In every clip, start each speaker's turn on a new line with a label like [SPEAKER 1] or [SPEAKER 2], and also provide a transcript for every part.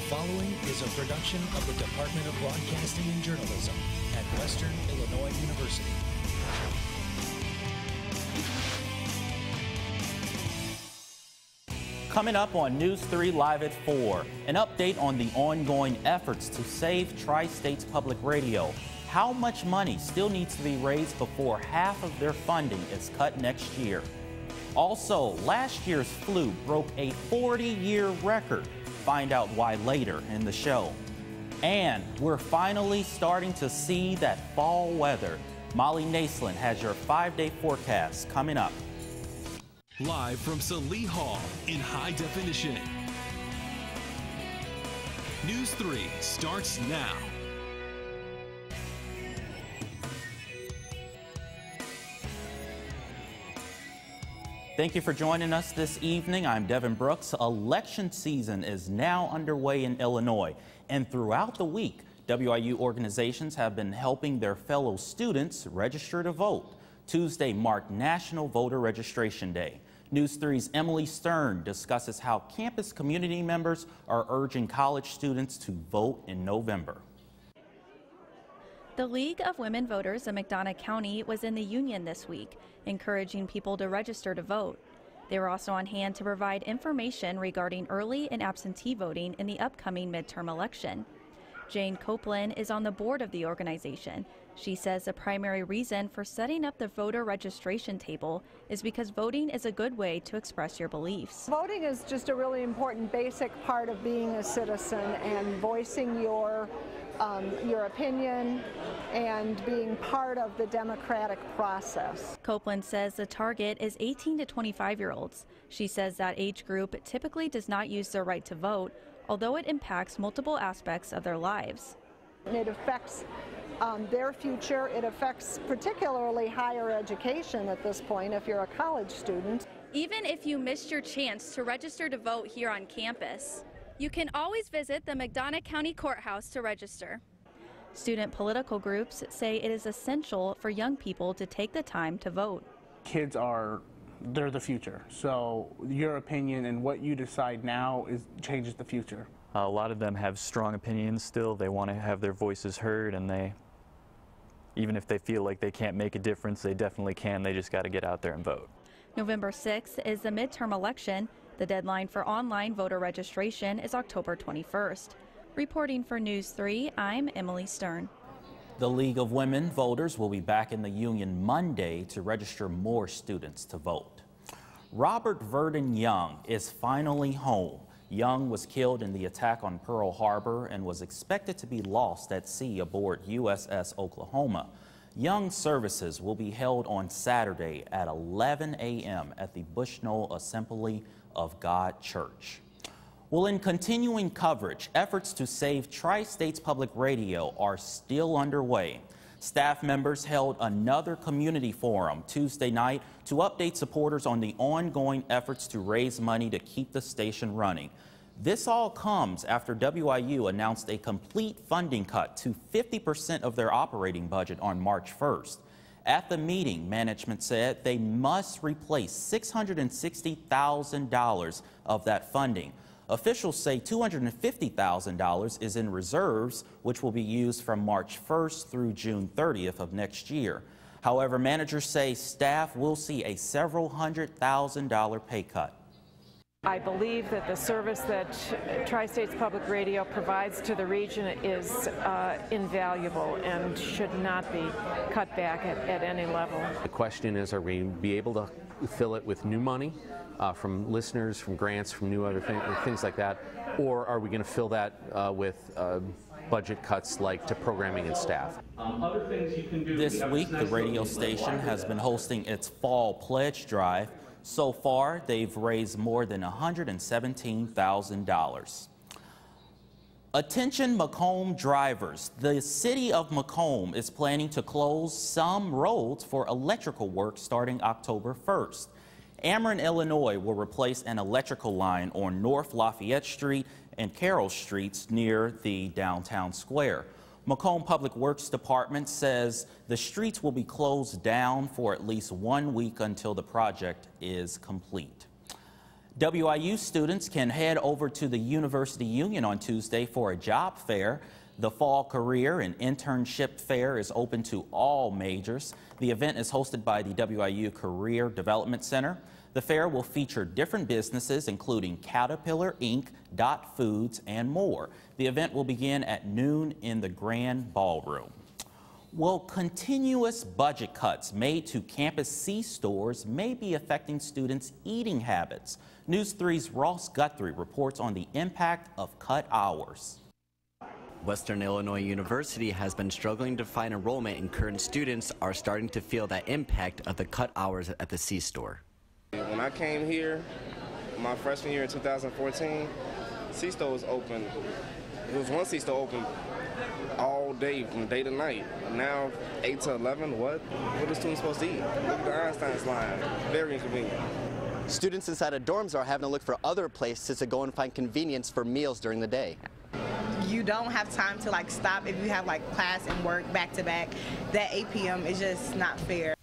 [SPEAKER 1] following is a production of the Department of Broadcasting and Journalism at Western Illinois University.
[SPEAKER 2] Coming up on News 3 Live at 4, an update on the ongoing efforts to save Tri-States Public Radio. How much money still needs to be raised before half of their funding is cut next year? Also, last year's flu broke a 40-year record. Find out why later in the show. And we're finally starting to see that fall weather. Molly Naslin has your 5-day forecast coming up.
[SPEAKER 3] Live from Salee Hall in high definition. News 3 starts now.
[SPEAKER 2] Thank you for joining us this evening. I'm Devin Brooks. Election season is now underway in Illinois, and throughout the week, WIU organizations have been helping their fellow students register to vote. Tuesday marked National Voter Registration Day. News 3's Emily Stern discusses how campus community members are urging college students to vote in November.
[SPEAKER 4] The League of Women Voters of McDonough County was in the Union this week, encouraging people to register to vote. They were also on hand to provide information regarding early and absentee voting in the upcoming midterm election. Jane Copeland is on the board of the organization. She says the primary reason for setting up the voter registration table is because voting is a good way to express your beliefs.
[SPEAKER 5] Voting is just a really important basic part of being a citizen and voicing your opinion and being part of the democratic process.
[SPEAKER 4] Copeland says the target is 18 to 25-year-olds. She says that age group typically does not use their right to vote, although it impacts multiple aspects of their lives.
[SPEAKER 5] It affects their future. It affects particularly higher education at this point if you're a college student.
[SPEAKER 4] Even if you missed your chance to register to vote here on campus, you can always visit the McDonough County Courthouse to register. Student political groups say it is essential for young people to take the time to vote.
[SPEAKER 6] Kids they're the future, so your opinion and what you decide now changes the future.
[SPEAKER 7] A lot of them have strong opinions still. They want to have their voices heard, and even if they feel like they can't make a difference, they definitely can. They just got to get out there and vote.
[SPEAKER 4] November 6th is the midterm election. The deadline for online voter registration is October 21st. Reporting for News 3, I'm Emily Stern.
[SPEAKER 2] The League of Women Voters will be back in the Union Monday to register more students to vote. Robert Verdon Young is finally home. Young was killed in the attack on Pearl Harbor and was expected to be lost at sea aboard USS Oklahoma. Young's services will be held on Saturday at 11 a.m. at the Bushnell Assembly of God Church. Well, in continuing coverage, efforts to save Tri-States Public Radio are still underway. Staff members held another community forum Tuesday night to update supporters on the ongoing efforts to raise money to keep the station running. This all comes after WIU announced a complete funding cut to 50% of their operating budget on March 1st. At the meeting, management said they must replace $660,000 of that funding. Officials say $250,000 is in reserves, which will be used from March 1st through June 30th of next year. However, managers say staff will see a several $100,000 pay cut.
[SPEAKER 8] I believe that the service that Tri-States Public Radio provides to the region is invaluable and should not be cut back at any level.
[SPEAKER 9] The question is, are we be able to fill it with new money from listeners, from grants, from new other things like that, or are we going to fill that with budget cuts like to programming and staff?
[SPEAKER 2] This week, the radio station has been hosting its fall pledge drive. So far, they've raised more than $117,000. Attention Macomb drivers. The city of Macomb is planning to close some roads for electrical work starting October 1st. Ameren, Illinois will replace an electrical line on North Lafayette Street and Carroll Streets near the downtown square. Macomb Public Works Department says the streets will be closed down for at least 1 week until the project is complete. WIU students can head over to the University Union on Tuesday for a job fair. The Fall Career and Internship Fair is open to all majors. The event is hosted by the WIU Career Development Center. The fair will feature different businesses, including Caterpillar Inc., Dot Foods, and more. The event will begin at noon in the Grand Ballroom. Well, continuous budget cuts made to campus C-stores may be affecting students' eating habits. NEWS3's Ross Guthrie reports on the impact of cut hours.
[SPEAKER 10] Western Illinois University has been struggling to find enrollment, and current students are starting to feel that impact of the cut hours at the C-store.
[SPEAKER 11] When I came here, my freshman year in 2014, C-store was open. There was one C-store open all day, from day to night. Now, 8 to 11, what are students supposed to eat? Look at the Einstein's line. Very inconvenient.
[SPEAKER 10] Students inside of dorms are having to look for other places to go and find convenience for meals during the day.
[SPEAKER 12] You don't have time to stop if you have class and work back to back. That 8 p.m. is just not fair.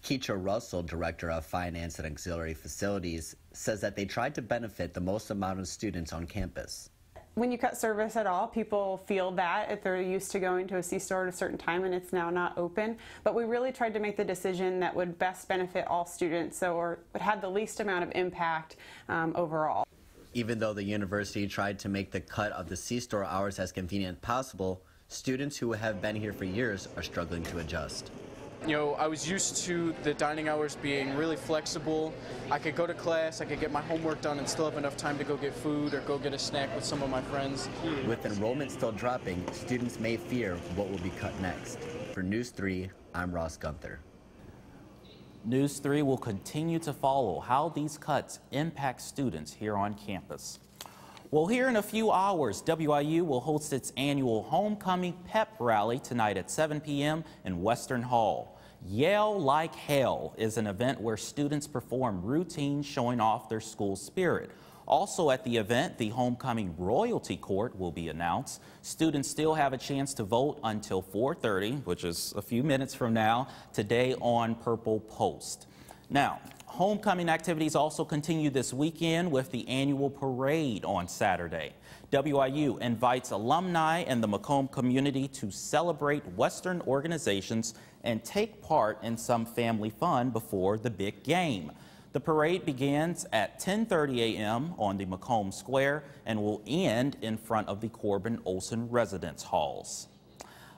[SPEAKER 10] Keisha Russell, Director of Finance and Auxiliary Facilities, says that they tried to benefit the most amount of students on campus.
[SPEAKER 13] When you cut service at all, people feel that if they're used to going to a C-store at a certain time and it's now not open. But we really tried to make the decision that would best benefit all students, or would have the least amount of impact overall.
[SPEAKER 10] Even though the university tried to make the cut of the C-store hours as convenient as possible, students who have been here for years are struggling to adjust.
[SPEAKER 14] You know, I was used to the dining hours being really flexible. I could go to class, I could get my homework done and still have enough time to go get food or go get a snack with some of my friends.
[SPEAKER 10] With enrollment still dropping, students may fear what will be cut next. For NEWS3, I'm Ross Gunther.
[SPEAKER 2] NEWS3 will continue to follow how these cuts impact students here on campus. Well, here in a few hours, WIU will host its annual Homecoming Pep Rally tonight at 7 p.m. in Western Hall. Yell Like Hell is an event where students perform routines showing off their school spirit. Also at the event, the Homecoming Royalty Court will be announced. Students still have a chance to vote until 4:30, which is a few minutes from now, today on Purple Post. Now, homecoming activities also continue this weekend with the annual parade on Saturday. WIU invites alumni and the Macomb community to celebrate Western organizations and take part in some family fun before the big game. The parade begins at 10:30 a.m. on the Macomb Square and will end in front of the Corbin Olson Residence Halls.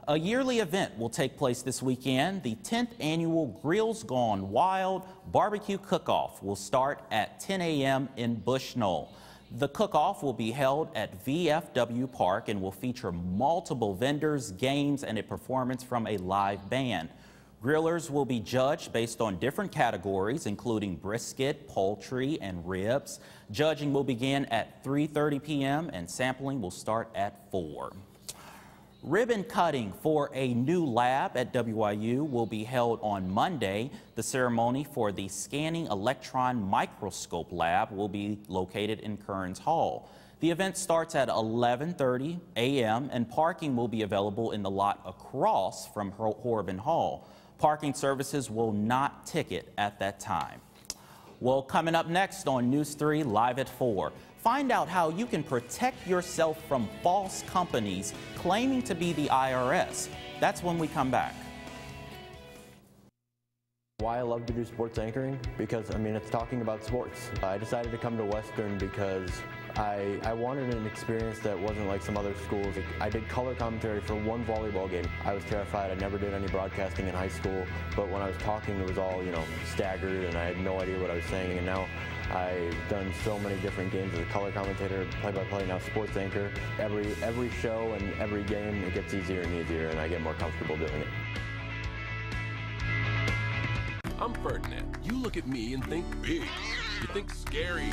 [SPEAKER 2] A yearly event will take place this weekend. The 10th annual Grills Gone Wild Barbecue Cook-Off will start at 10 a.m. in Bushnell. The cook-off will be held at VFW Park and will feature multiple vendors, games, and a performance from a live band. Grillers will be judged based on different categories, including brisket, poultry, and ribs. Judging will begin at 3:30 p.m. and sampling will start at 4. Ribbon cutting for a new lab at WIU will be held on Monday. The ceremony for the Scanning Electron Microscope Lab will be located in Kearns Hall. The event starts at 11:30 a.m. and parking will be available in the lot across from Corbin Hall. Parking services will not ticket at that time. Well, coming up next on NEWS3 Live at 4. Find out how you can protect yourself from false companies claiming to be the IRS. That's when we come back.
[SPEAKER 15] Why I love to do sports anchoring? Because, it's talking about sports. I decided to come to Western because I wanted an experience that wasn't like some other schools. I did color commentary for one volleyball game. I was terrified. I never did any broadcasting in high school, but when I was talking, it was all, staggered, and I had no idea what I was saying. And now I've done so many different games as a color commentator, play-by-play, now sports anchor. Every show and every game, it gets easier and easier, and I get more comfortable doing it.
[SPEAKER 3] I'm Ferdinand. You look at me and think big. You think scary,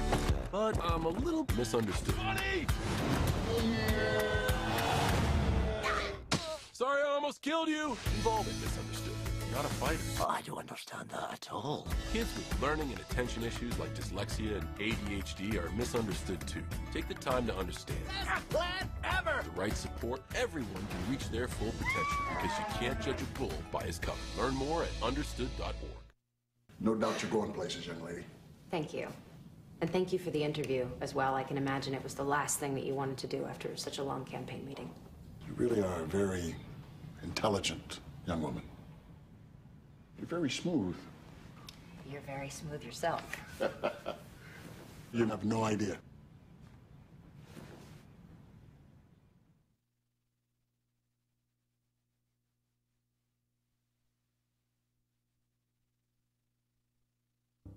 [SPEAKER 3] but I'm a little misunderstood. Funny! Sorry, I almost killed you. We've all been misunderstood. You're not a fighter.
[SPEAKER 16] Oh, I don't understand that at all.
[SPEAKER 3] Kids with learning and attention issues like dyslexia and ADHD are misunderstood too. Take the time to understand.
[SPEAKER 16] Best plan ever!
[SPEAKER 3] With the right support, everyone can reach their full potential because you can't judge a bull by his cover. Learn more at understood.org.
[SPEAKER 17] No doubt you're going places, young lady.
[SPEAKER 18] Thank you.
[SPEAKER 17] And thank you for the interview as well. I can imagine it was the last thing that you wanted to do after such a long campaign meeting.
[SPEAKER 18] You really are a very intelligent young woman. You're very smooth.
[SPEAKER 17] You're very smooth yourself.
[SPEAKER 18] You have no idea.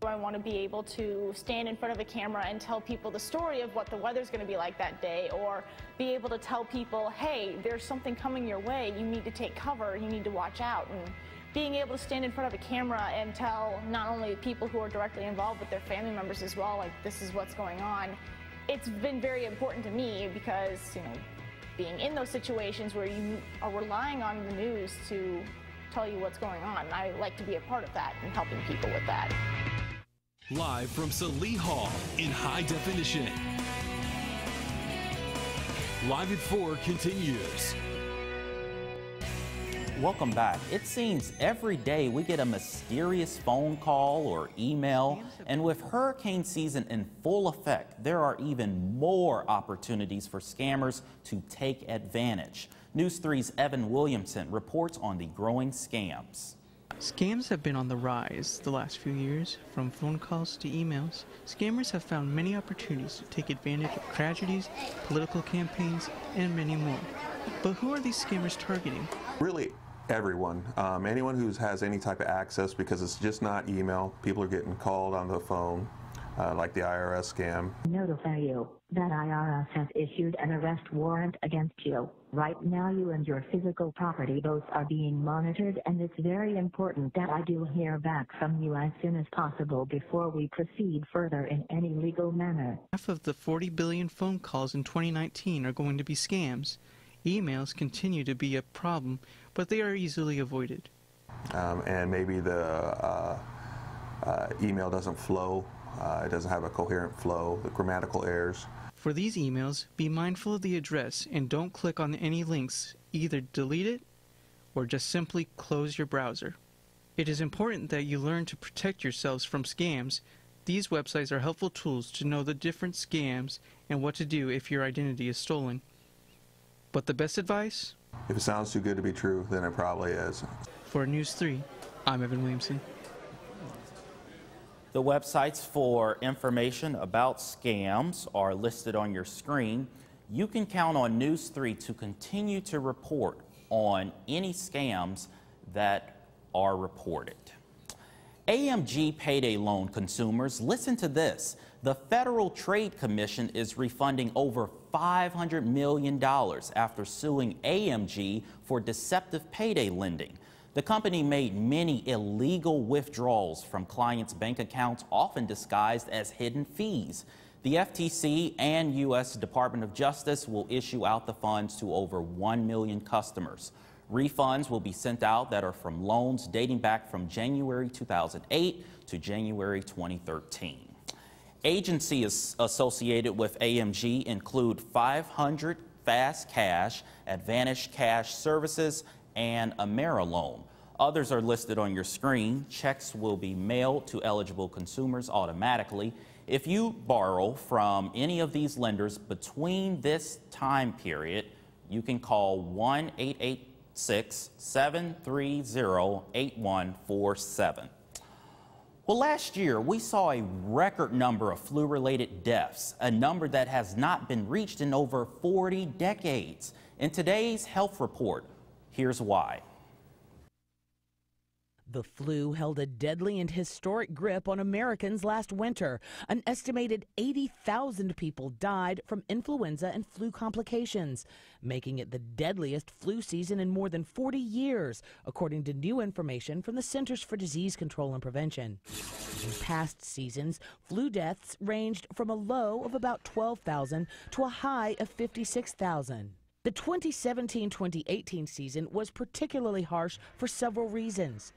[SPEAKER 19] I want to be able to stand in front of a camera and tell people the story of what the weather's going to be like that day, or be able to tell people, hey, there's something coming your way, you need to take cover, you need to watch out. And being able to stand in front of a camera and tell not only people who are directly involved but their family members as well, like, this is what's going on. It's been very important to me because, you know, being in those situations where you are relying on the news to tell you what's going on, I like to be a part of that and helping people with that.
[SPEAKER 20] Live from Salee Hall in high definition. Live at 4 continues.
[SPEAKER 2] Welcome back. It seems every day we get a mysterious phone call or email, and with hurricane season in full effect, there are even more opportunities for scammers to take advantage. News 3's Evan Williamson reports on the growing scams.
[SPEAKER 21] Scams have been on the rise the last few years. From phone calls to emails, scammers have found many opportunities to take advantage of tragedies, political campaigns, and many more. But who are these scammers targeting?
[SPEAKER 22] Really everyone, anyone who has any type of access, because it's just not email. People are getting called on the phone, like the IRS scam.
[SPEAKER 23] Notify you that IRS has issued an arrest warrant against you. Right now you and your physical property both are being monitored, and it's very important that I do hear back from you as soon as possible before we proceed further in any legal manner.
[SPEAKER 21] Half of the 40 billion phone calls in 2019 are going to be scams. Emails continue to be a problem, but they are easily avoided.
[SPEAKER 22] And maybe the email doesn't flow, it doesn't have a coherent flow, the grammatical errors.
[SPEAKER 21] For these emails, be mindful of the address and don't click on any links. Either delete it or just simply close your browser. It is important that you learn to protect yourselves from scams. These websites are helpful tools to know the different scams and what to do if your identity is stolen. But the best advice?
[SPEAKER 22] If it sounds too good to be true, then it probably is.
[SPEAKER 21] For News 3, I'm Evan Williamson.
[SPEAKER 2] The websites for information about scams are listed on your screen. You can count on News 3 to continue to report on any scams that are reported. AMG payday loan consumers, listen to this. The Federal Trade Commission is refunding over $500 million after suing AMG for deceptive payday lending. The company made many illegal withdrawals from clients' bank accounts, often disguised as hidden fees. The FTC and U.S. Department of Justice will issue out the funds to over 1 million customers. Refunds will be sent out that are from loans dating back from January 2008 to January 2013. Agencies associated with AMG include 500 Fast Cash, Advantage Cash Services, and AmeriLoan. Others are listed on your screen. Checks will be mailed to eligible consumers automatically. If you borrow from any of these lenders between this time period, you can call 1-888-730-8147. Well, last year we saw a record number of flu-related deaths, a number that has not been reached in over 40 decades. In today's health report, here's why.
[SPEAKER 24] The flu held a deadly and historic grip on Americans last winter. An estimated 80,000 people died from influenza and flu complications, making it the deadliest flu season in more than 40 years, according to new information from the Centers for Disease Control and Prevention. In past seasons, flu deaths ranged from a low of about 12,000 to a high of 56,000. The 2017-2018 season was particularly harsh for several reasons.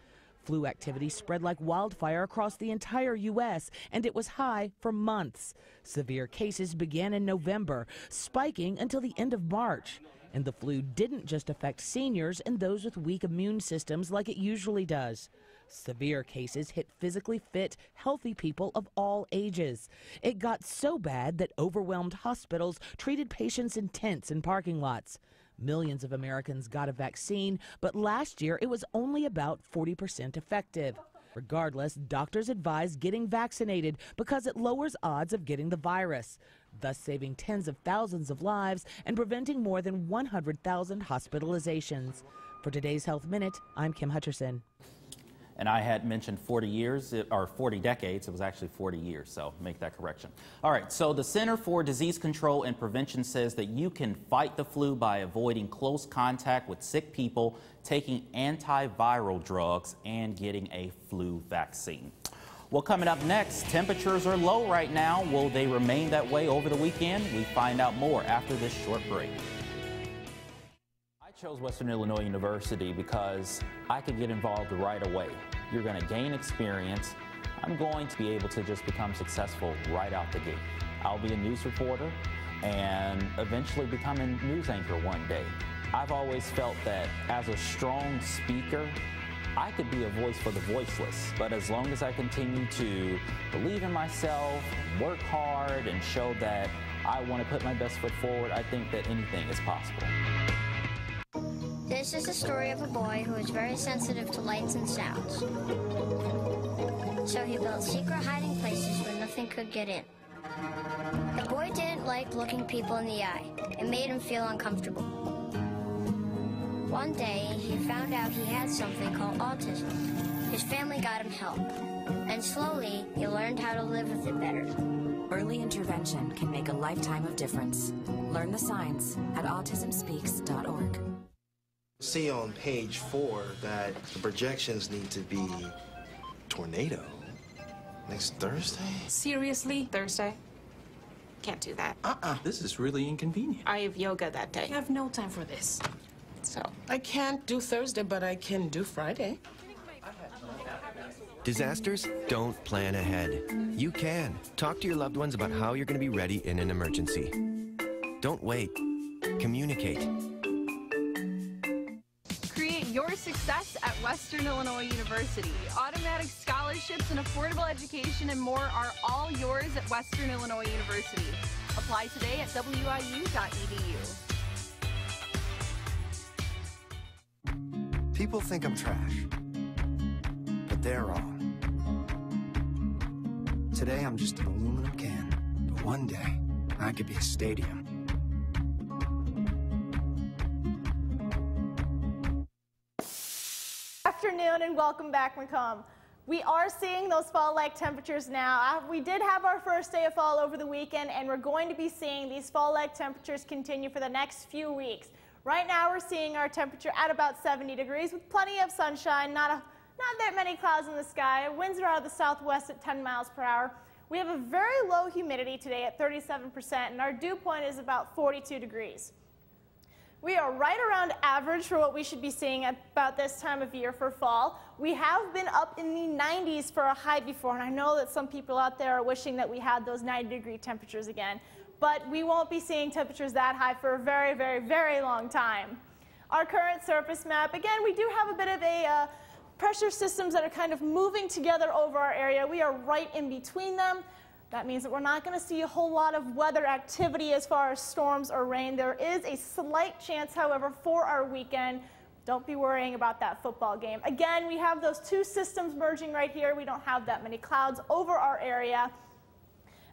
[SPEAKER 24] Flu activity spread like wildfire across the entire U.S., and it was high for months. Severe cases began in November, spiking until the end of March. And the flu didn't just affect seniors and those with weak immune systems like it usually does. Severe cases hit physically fit, healthy people of all ages. It got so bad that overwhelmed hospitals treated patients in tents and parking lots. Millions of Americans got a vaccine, but last year it was only about 40% effective. Regardless, doctors advise getting vaccinated because it lowers odds of getting the virus, thus saving tens of thousands of lives and preventing more than 100,000 hospitalizations. For today's Health Minute, I'm Kim Hutcherson.
[SPEAKER 2] And I had mentioned 40 years, or 40 decades. It was actually 40 years, so make that correction. All right, so the Center for Disease Control and Prevention says that you can fight the flu by avoiding close contact with sick people, taking antiviral drugs, and getting a flu vaccine. Well, coming up next, temperatures are low right now. Will they remain that way over the weekend? We find out more after this short break. I chose Western Illinois University because I could get involved right away. You're going to gain experience. I'm going to be able to just become successful right out the gate. I'll be a news reporter and eventually become a news anchor one day. I've always felt that as a strong speaker, I could be a voice for the voiceless, but as long as I continue to believe in myself, work hard, and show that I want to put my best foot forward, I think that anything is possible.
[SPEAKER 1] This is the story of a boy who is very sensitive to lights and sounds. So he built secret hiding places where nothing could get in. The boy didn't like looking people in the eye. It made him feel uncomfortable. One day, he found out he had something called autism. His family got him help. And slowly, he learned how to live with it better.
[SPEAKER 5] Early intervention can make a lifetime of difference. Learn the signs at autismspeaks.org.
[SPEAKER 6] See on page 4 that the projections need to be tornado next Thursday?
[SPEAKER 7] Seriously? Thursday? Can't do that.
[SPEAKER 6] This is really inconvenient.
[SPEAKER 7] I have yoga that day. I have no time for this. So.
[SPEAKER 25] I can't do Thursday, but I can do Friday.
[SPEAKER 26] Disasters don't plan ahead. You can. Talk to your loved ones about how you're going to be ready in an emergency. Don't wait. Communicate.
[SPEAKER 27] Create your success at Western Illinois University. Automatic scholarships and affordable education and more are all yours at Western Illinois University. Apply today at wiu.edu.
[SPEAKER 28] People think I'm trash, but they're wrong. Today I'm just an aluminum can, but one day I could be a stadium.
[SPEAKER 19] Afternoon and welcome back, Macomb. We are seeing those fall-like temperatures now. We did have our first day of fall over the weekend, and we're going to be seeing these fall-like temperatures continue for the next few weeks. Right now we're seeing our temperature at about 70 degrees with plenty of sunshine, not that many clouds in the sky. Winds are out of the southwest at 10 miles per hour. We have a very low humidity today at 37%, and our dew point is about 42 degrees. We are right around average for what we should be seeing at about this time of year for fall. We have been up in the 90s for a high before, and I know that some people out there are wishing that we had those 90-degree temperatures again. But we won't be seeing temperatures that high for a very, very, very long time. Our current surface map, again, we do have a bit of a pressure systems that are kind of moving together over our area. We are right in between them. That means that we're not going to see a whole lot of weather activity as far as storms or rain. There is a slight chance, however, for our weekend. Don't be worrying about that football game. Again, we have those two systems merging right here. We don't have that many clouds over our area.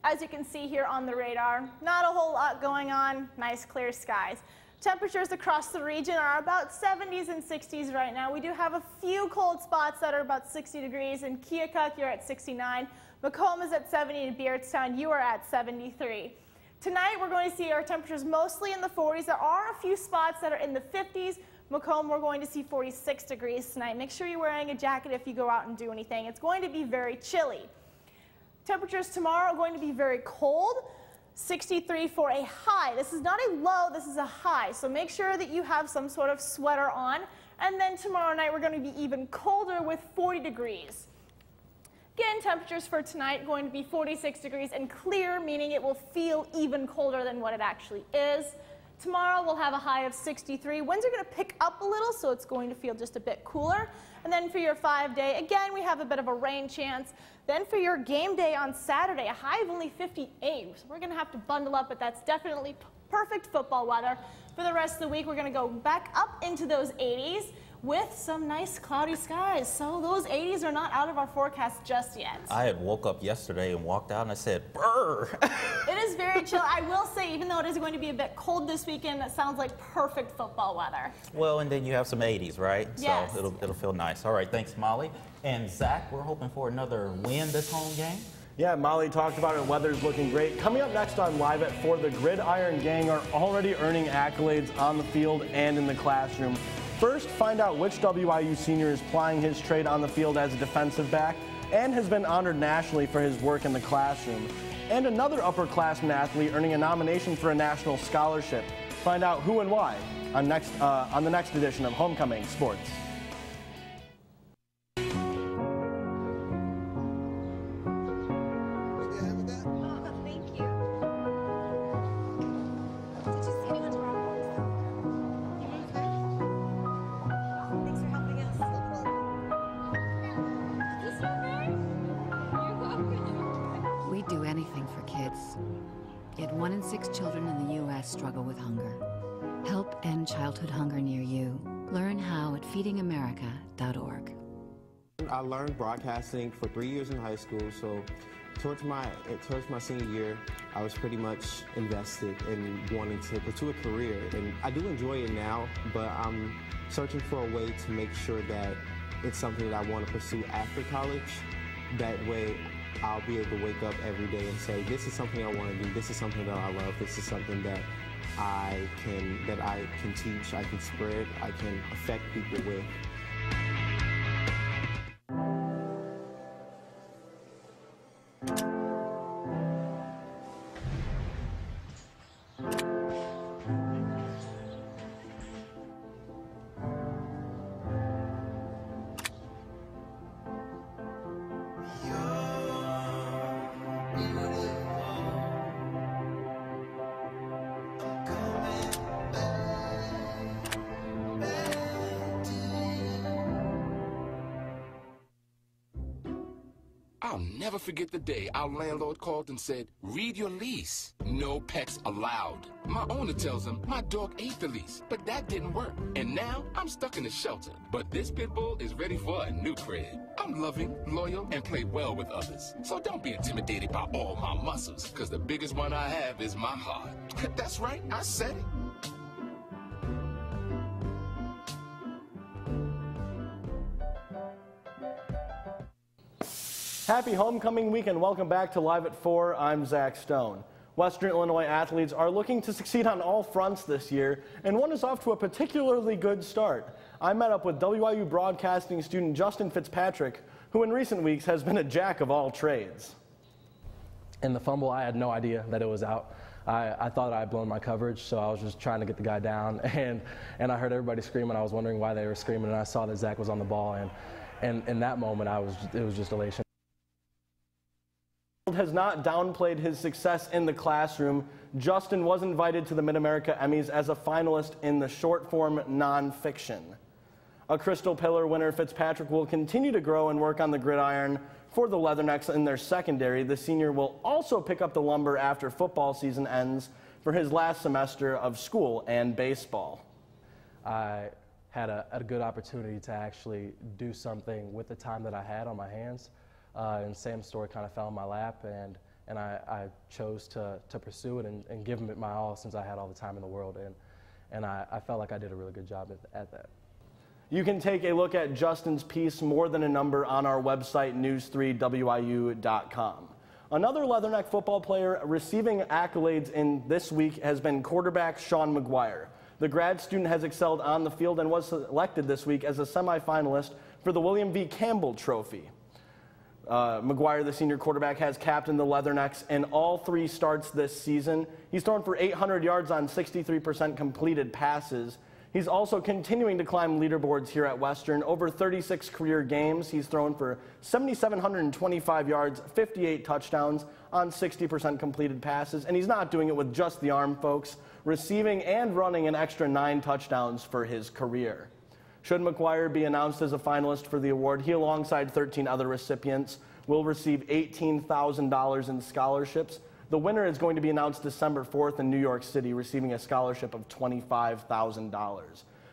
[SPEAKER 19] As you can see here on the radar, not a whole lot going on, nice clear skies. Temperatures across the region are about 70s and 60s right now. We do have a few cold spots that are about 60 degrees. In Keokuk, you're at 69. Macomb is at 70, and Beardstown, you are at 73. Tonight, we're going to see our temperatures mostly in the 40s. There are a few spots that are in the 50s. Macomb, we're going to see 46 degrees tonight. Make sure you're wearing a jacket if you go out and do anything. It's going to be very chilly. Temperatures tomorrow are going to be very cold, 63 for a high. This is not a low, this is a high, so make sure that you have some sort of sweater on. And then tomorrow night we're going to be even colder with 40 degrees. Again, temperatures for tonight going to be 46 degrees and clear, meaning it will feel even colder than what it actually is. Tomorrow we'll have a high of 63. Winds are going to pick up a little, so it's going to feel just a bit cooler. And then for your 5-day, again, we have a bit of a rain chance. Then for your game day on Saturday, a high of only 58. So we're going to have to bundle up, but that's definitely perfect football weather. For the rest of the week, we're going to go back up into those 80s with some nice cloudy skies. So those 80s are not out of our forecast just yet.
[SPEAKER 2] I had woke up yesterday and walked out and I said, brr.
[SPEAKER 19] It is very chill. I will say, even though it is going to be a bit cold this weekend, that sounds like perfect football weather.
[SPEAKER 2] Well, and then you have some 80s, right?
[SPEAKER 19] Yes.
[SPEAKER 2] So it'll feel nice. All right, thanks, Molly. And Zach, we're hoping for another win this home game.
[SPEAKER 4] Yeah, Molly talked about it. Weather's looking great. Coming up next on Live at 4, the Gridiron Gang are already earning accolades on the field and in the classroom. First, find out which WIU senior is plying his trade on the field as a defensive back and has been honored nationally for his work in the classroom. And another upperclassman athlete earning a nomination for a national scholarship. Find out who and why on the next edition of Homecoming Sports.
[SPEAKER 5] Do anything for kids. Yet 1 in 6 children in the U.S. struggle with hunger. Help end childhood hunger near you. Learn how at feedingamerica.org.
[SPEAKER 8] I learned broadcasting for 3 years in high school, so towards my senior year, I was pretty much invested in wanting to pursue a career. And I do enjoy it now, but I'm searching for a way to make sure that it's something that I want to pursue after college. That way, I'll be able to wake up every day and say, this is something I want to do, this is something that I love, this is something that I can teach, I can spread, I can affect people with.
[SPEAKER 3] I'll never forget the day our landlord called and said, read your lease. No pets allowed. My owner tells him my dog ate the lease, but that didn't work. And now I'm stuck in the shelter. But this pit bull is ready for a new crib. I'm loving, loyal, and play well with others. So don't be intimidated by all my muscles, because the biggest one I have is my heart. That's right, I said it.
[SPEAKER 4] Happy homecoming week and welcome back to Live at 4. I'm Zach Stone. Western Illinois athletes are looking to succeed on all fronts this year, and one is off to a particularly good start. I met up with WIU broadcasting student Justin Fitzpatrick, who in recent weeks has been a jack of all trades.
[SPEAKER 9] In the fumble, I had no idea that it was out. I thought I had blown my coverage, so I was just trying to get the guy down, and I heard everybody screaming. I was wondering why they were screaming, and I saw that Zach was on the ball, and in that moment, it was just elation.
[SPEAKER 4] Has not downplayed his success in the classroom. Justin was invited to the Mid-America Emmys as a finalist in the short-form nonfiction. A Crystal Pillar winner, Fitzpatrick will continue to grow and work on the gridiron for the Leathernecks in their secondary. The senior will also pick up the lumber after football season ends for his last semester of school and baseball.
[SPEAKER 9] I had a good opportunity to actually do something with the time that I had on my hands. And Sam's story kind of fell in my lap, and I chose to pursue it and give him it my all since I had all the time in the world, and I felt like I did a really good job at that.
[SPEAKER 4] You can take a look at Justin's piece, More Than a Number, on our website, news3wiu.com. Another Leatherneck football player receiving accolades in this week has been quarterback Sean McGuire. The grad student has excelled on the field and was selected this week as a semifinalist for the William V. Campbell Trophy. McGuire, the senior quarterback, has captained the Leathernecks in all 3 starts this season. He's thrown for 800 yards on 63% completed passes. He's also continuing to climb leaderboards here at Western. Over 36 career games, he's thrown for 7,725 yards, 58 touchdowns on 60% completed passes, and he's not doing it with just the arm, folks, receiving and running an extra 9 touchdowns for his career. Should McGuire be announced as a finalist for the award, he, alongside 13 other recipients, will receive $18,000 in scholarships. The winner is going to be announced December 4th in New York City, receiving a scholarship of $25,000.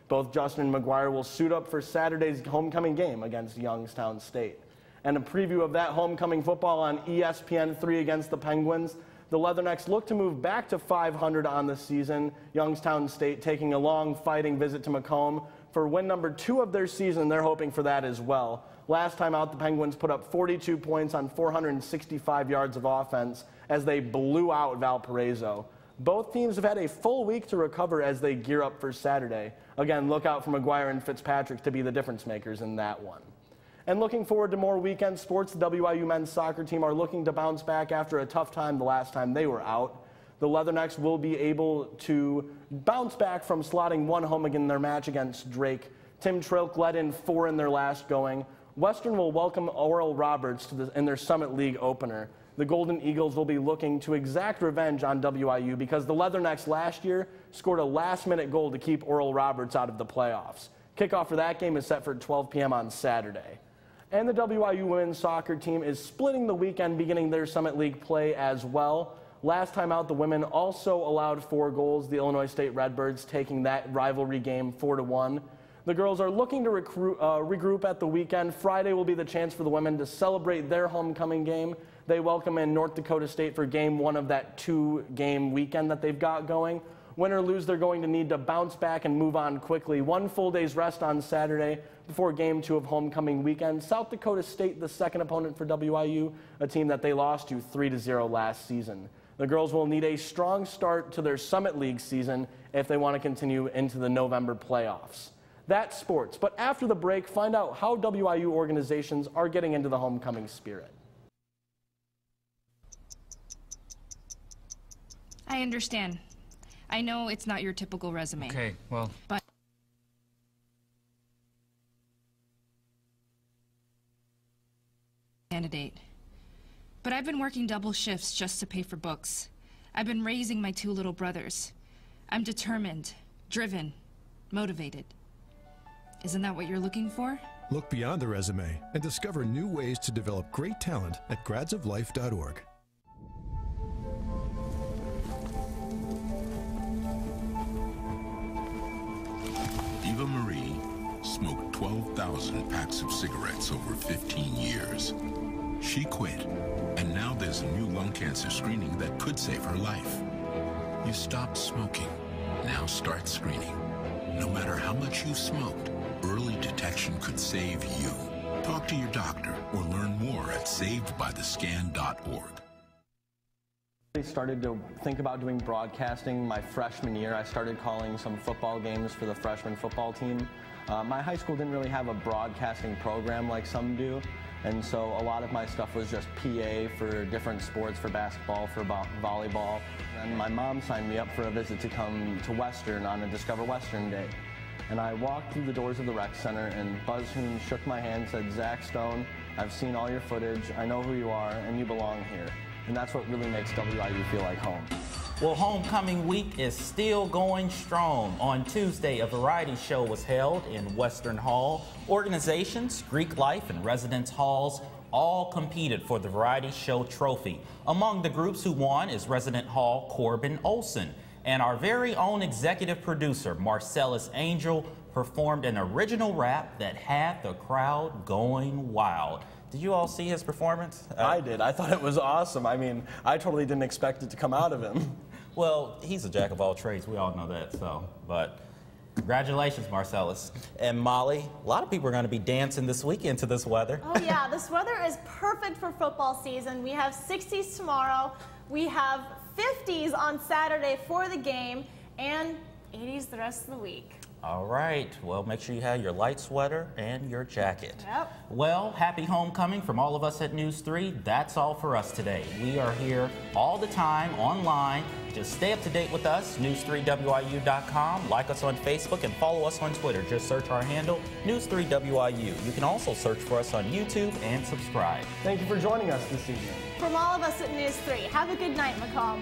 [SPEAKER 4] Both Justin and McGuire will suit up for Saturday's homecoming game against Youngstown State. And a preview of that homecoming football on ESPN3 against the Penguins. The Leathernecks look to move back to 500 on the season. Youngstown State taking a long fighting visit to Macomb for win number 2 of their season. They're hoping for that as well. Last time out, the Penguins put up 42 points on 465 yards of offense as they blew out Valparaiso. Both teams have had a full week to recover as they gear up for Saturday. Again, look out for McGuire and Fitzpatrick to be the difference makers in that one. And looking forward to more weekend sports, the WIU men's soccer team are looking to bounce back after a tough time the last time they were out. The Leathernecks will be able to bounce back from slotting one home in their match against Drake. Tim Trilk led in 4 in their last going. Western will welcome Oral Roberts in their Summit League opener. The Golden Eagles will be looking to exact revenge on WIU because the Leathernecks last year scored a last-minute goal to keep Oral Roberts out of the playoffs. Kickoff for that game is set for 12 p.m. on Saturday. And the WIU women's soccer team is splitting the weekend, beginning their Summit League play as well. Last time out, the women also allowed 4 goals, the Illinois State Redbirds taking that rivalry game 4-1. The girls are looking to regroup at the weekend. Friday will be the chance for the women to celebrate their homecoming game. They welcome in North Dakota State for game 1 of that 2-game weekend that they've got going. Win or lose, they're going to need to bounce back and move on quickly. 1 full day's rest on Saturday before game 2 of homecoming weekend. South Dakota State, the second opponent for WIU, a team that they lost to 3-0 last season. The girls will need a strong start to their Summit League season if they want to continue into the November playoffs. That's sports, but after the break, find out how WIU organizations are getting into the homecoming spirit.
[SPEAKER 10] I understand. I know it's not your typical resume.
[SPEAKER 11] Okay, well...
[SPEAKER 10] But candidate. But I've been working double shifts just to pay for books. I've been raising my 2 little brothers. I'm determined, driven, motivated. Isn't that what you're looking for?
[SPEAKER 12] Look beyond the resume and discover new ways to develop great talent at gradsoflife.org.
[SPEAKER 13] Eva Marie smoked 12,000 packs of cigarettes over 15 years. She quit, and now there's a new lung cancer screening that could save her life. You stopped smoking. Now start screening. No matter how much you smoked, early detection could save you. Talk to your doctor or learn more at savedbythescan.org.
[SPEAKER 4] I started to think about doing broadcasting my freshman year. I started calling some football games for the freshman football team. My high school didn't really have a broadcasting program like some do, and so a lot of my stuff was just PA for different sports, for basketball, for volleyball. And my mom signed me up for a visit to come to Western on a Discover Western Day. And I walked through the doors of the rec center, and Buzz Hoon shook my hand and said, "Zach Stone, I've seen all your footage, I know who you are, and you belong here." And that's what really makes WIU feel like home.
[SPEAKER 2] Well, homecoming week is still going strong. On Tuesday, a variety show was held in Western Hall. Organizations, Greek Life, and Residence Halls all competed for the variety show trophy. Among the groups who won is Resident Hall Corbin Olson. And our very own executive producer, Marcellus Angel, performed an original rap that had the crowd going wild. Did you all see his performance?
[SPEAKER 4] I did. I thought it was awesome. I mean, I totally didn't expect it to come out of him.
[SPEAKER 2] Well, he's a jack of all trades. We all know that, so. But congratulations, Marcellus. And Molly, a lot of people are going to be dancing this weekend to this weather.
[SPEAKER 14] Oh, yeah. This weather is perfect for football season. We have 60s tomorrow. We have 50s on Saturday for the game, and 80s the rest of the week.
[SPEAKER 2] All right. Well, make sure you have your light sweater and your jacket.
[SPEAKER 14] Yep.
[SPEAKER 2] Well, happy homecoming from all of us at News 3. That's all for us today. We are here all the time online. Just stay up to date with us, news3wiu.com. Like us on Facebook and follow us on Twitter. Just search our handle, News3WIU. You can also search for us on YouTube and subscribe.
[SPEAKER 4] Thank you for joining us this evening.
[SPEAKER 14] From all of us at News 3, have a good night, Macomb.